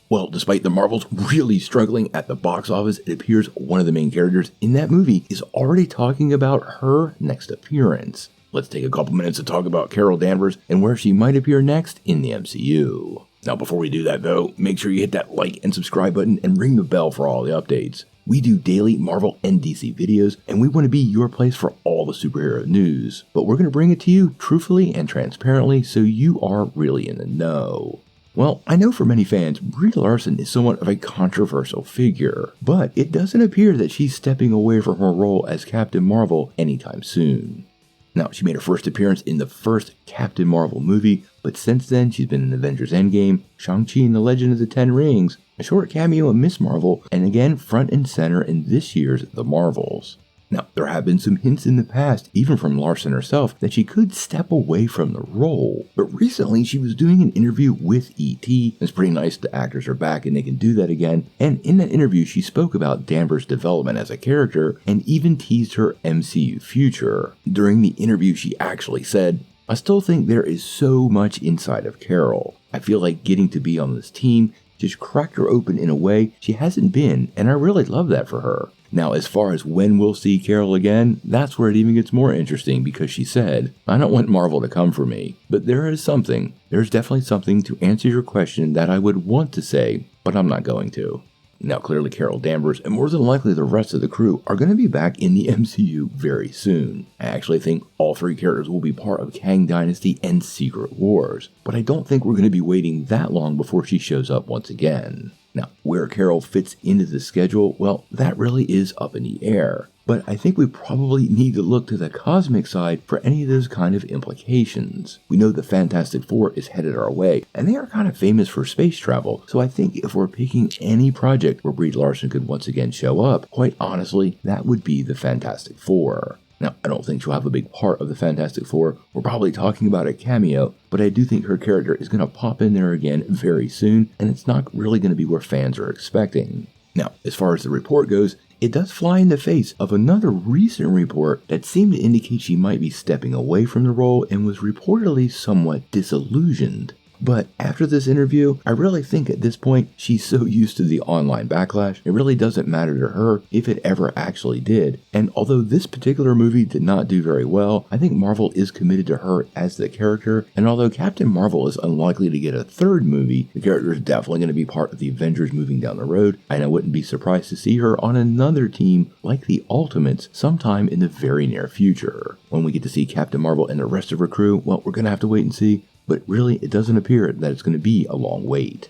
Well, despite the Marvels really struggling at the box office, it appears one of the main characters in that movie is already talking about her next appearance. Let's take a couple minutes to talk about Carol Danvers and where she might appear next in the MCU. Now, before we do that though, make sure you hit that like and subscribe button and ring the bell for all the updates. We do daily Marvel and DC videos, and we want to be your place for all the superhero news. But we're going to bring it to you truthfully and transparently so you are really in the know. Well, I know for many fans, Brie Larson is somewhat of a controversial figure, but it doesn't appear that she's stepping away from her role as Captain Marvel anytime soon. Now, she made her first appearance in the first Captain Marvel movie, but since then she's been in Avengers Endgame, Shang-Chi and the Legend of the Ten Rings, a short cameo in Ms. Marvel, and again front and center in this year's The Marvels. Now, there have been some hints in the past, even from Larson herself, that she could step away from the role. But recently, she was doing an interview with E.T. It's pretty nice the actors are back and they can do that again. And in that interview, she spoke about Danvers' development as a character and even teased her MCU future. During the interview, she actually said, "I still think there is so much inside of Carol. I feel like getting to be on this team just cracked her open in a way she hasn't been, and I really love that for her." Now, as far as when we'll see Carol again, that's where it even gets more interesting because she said, "I don't want Marvel to come for me, but there's definitely something to answer your question that I would want to say, but I'm not going to." Now, clearly Carol Danvers and more than likely the rest of the crew are going to be back in the MCU very soon. I actually think all three characters will be part of Kang Dynasty and Secret Wars, but I don't think we're going to be waiting that long before she shows up once again. Now, where Carol fits into the schedule, well, that really is up in the air. But I think we probably need to look to the cosmic side for any of those kind of implications. We know the Fantastic Four is headed our way, and they are kind of famous for space travel, so I think if we're picking any project where Brie Larson could once again show up, quite honestly, that would be the Fantastic Four. Now, I don't think she'll have a big part of the Fantastic Four. We're probably talking about a cameo, but I do think her character is going to pop in there again very soon, and it's not really going to be where fans are expecting. Now, as far as the report goes, it does fly in the face of another recent report that seemed to indicate she might be stepping away from the role and was reportedly somewhat disillusioned. But after this interview, I really think at this point, she's so used to the online backlash, it really doesn't matter to her if it ever actually did. And although this particular movie did not do very well, I think Marvel is committed to her as the character, and although Captain Marvel is unlikely to get a third movie, the character is definitely going to be part of the Avengers moving down the road, and I wouldn't be surprised to see her on another team like the Ultimates sometime in the very near future. When we get to see Captain Marvel and the rest of her crew, well, we're going to have to wait and see. But really, it doesn't appear that it's going to be a long wait.